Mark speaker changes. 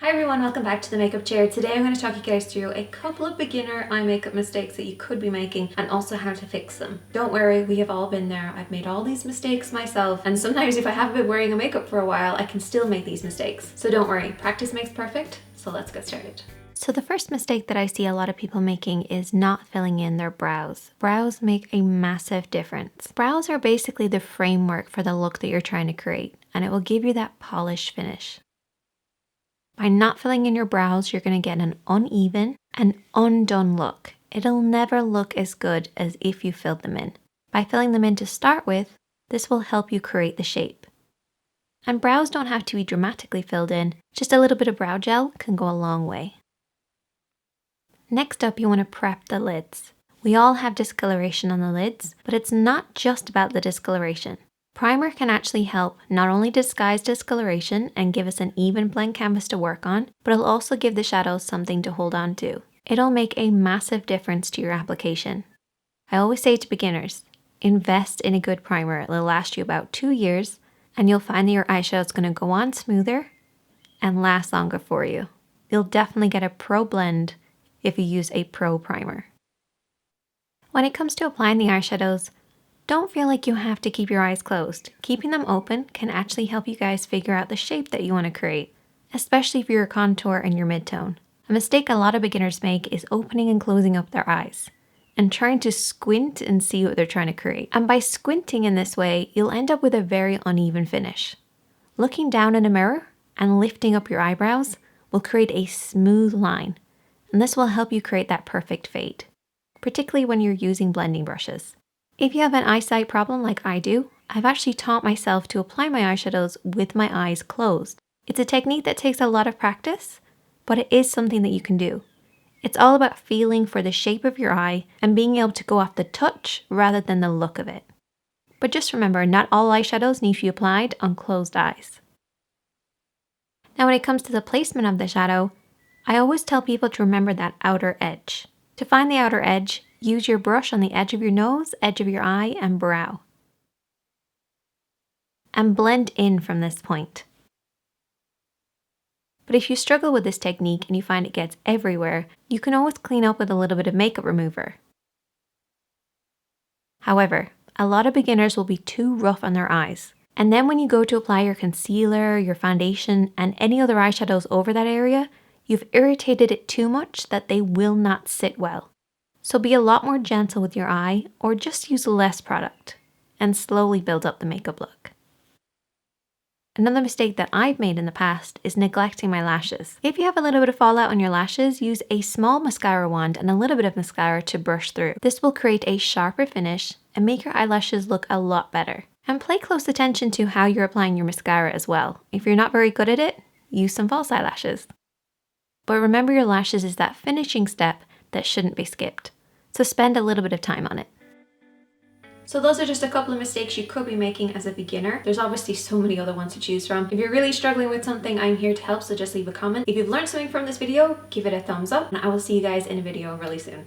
Speaker 1: Hi everyone, welcome back to the makeup chair. Today I'm going to talk you guys through a couple of beginner eye makeup mistakes that you could be making and also how to fix them. Don't worry, we have all been there. I've made all these mistakes myself, and sometimes if I haven't been wearing a makeup for a while, I can still make these mistakes. So don't worry, practice makes perfect, so let's get started. So the first mistake that I see a lot of people making is not filling in their brows. Brows make a massive difference. Brows are basically the framework for the look that you're trying to create, and it will give you that polished finish. By not filling in your brows, you're going to get an uneven and undone look. It'll never look as good as if you filled them in. By filling them in to start with, this will help you create the shape. And brows don't have to be dramatically filled in, just a little bit of brow gel can go a long way. Next up, you want to prep the lids. We all have discoloration on the lids, but it's not just about the discoloration. Primer can actually help not only disguise discoloration and give us an even blank canvas to work on, but it'll also give the shadows something to hold on to. It'll make a massive difference to your application. I always say to beginners, invest in a good primer. It'll last you about 2 years, and you'll find that your eyeshadow is going to go on smoother and last longer for you. You'll definitely get a pro blend if you use a pro primer. When it comes to applying the eyeshadows, don't feel like you have to keep your eyes closed. Keeping them open can actually help you guys figure out the shape that you want to create, especially for your contour and your midtone. A mistake a lot of beginners make is opening and closing up their eyes and trying to squint and see what they're trying to create. And by squinting in this way, you'll end up with a very uneven finish. Looking down in a mirror and lifting up your eyebrows will create a smooth line, and this will help you create that perfect fade, particularly when you're using blending brushes. If you have an eyesight problem like I do, I've actually taught myself to apply my eyeshadows with my eyes closed. It's a technique that takes a lot of practice, but it is something that you can do. It's all about feeling for the shape of your eye and being able to go off the touch rather than the look of it. But just remember, not all eyeshadows need to be applied on closed eyes. Now when it comes to the placement of the shadow, I always tell people to remember that outer edge. To find the outer edge, use your brush on the edge of your nose, edge of your eye, and brow. And blend in from this point. But if you struggle with this technique and you find it gets everywhere, you can always clean up with a little bit of makeup remover. However, a lot of beginners will be too rough on their eyes. And then when you go to apply your concealer, your foundation, and any other eyeshadows over that area, you've irritated it too much that they will not sit well. So be a lot more gentle with your eye, or just use less product and slowly build up the makeup look. Another mistake that I've made in the past is neglecting my lashes. If you have a little bit of fallout on your lashes, use a small mascara wand and a little bit of mascara to brush through. This will create a sharper finish and make your eyelashes look a lot better. And pay close attention to how you're applying your mascara as well. If you're not very good at it, use some false eyelashes. But remember, your lashes is that finishing step that shouldn't be skipped. So spend a little bit of time on it. So those are just a couple of mistakes you could be making as a beginner. There's obviously so many other ones to choose from. If you're really struggling with something, I'm here to help, so just leave a comment. If you've learned something from this video, give it a thumbs up, and I will see you guys in a video really soon.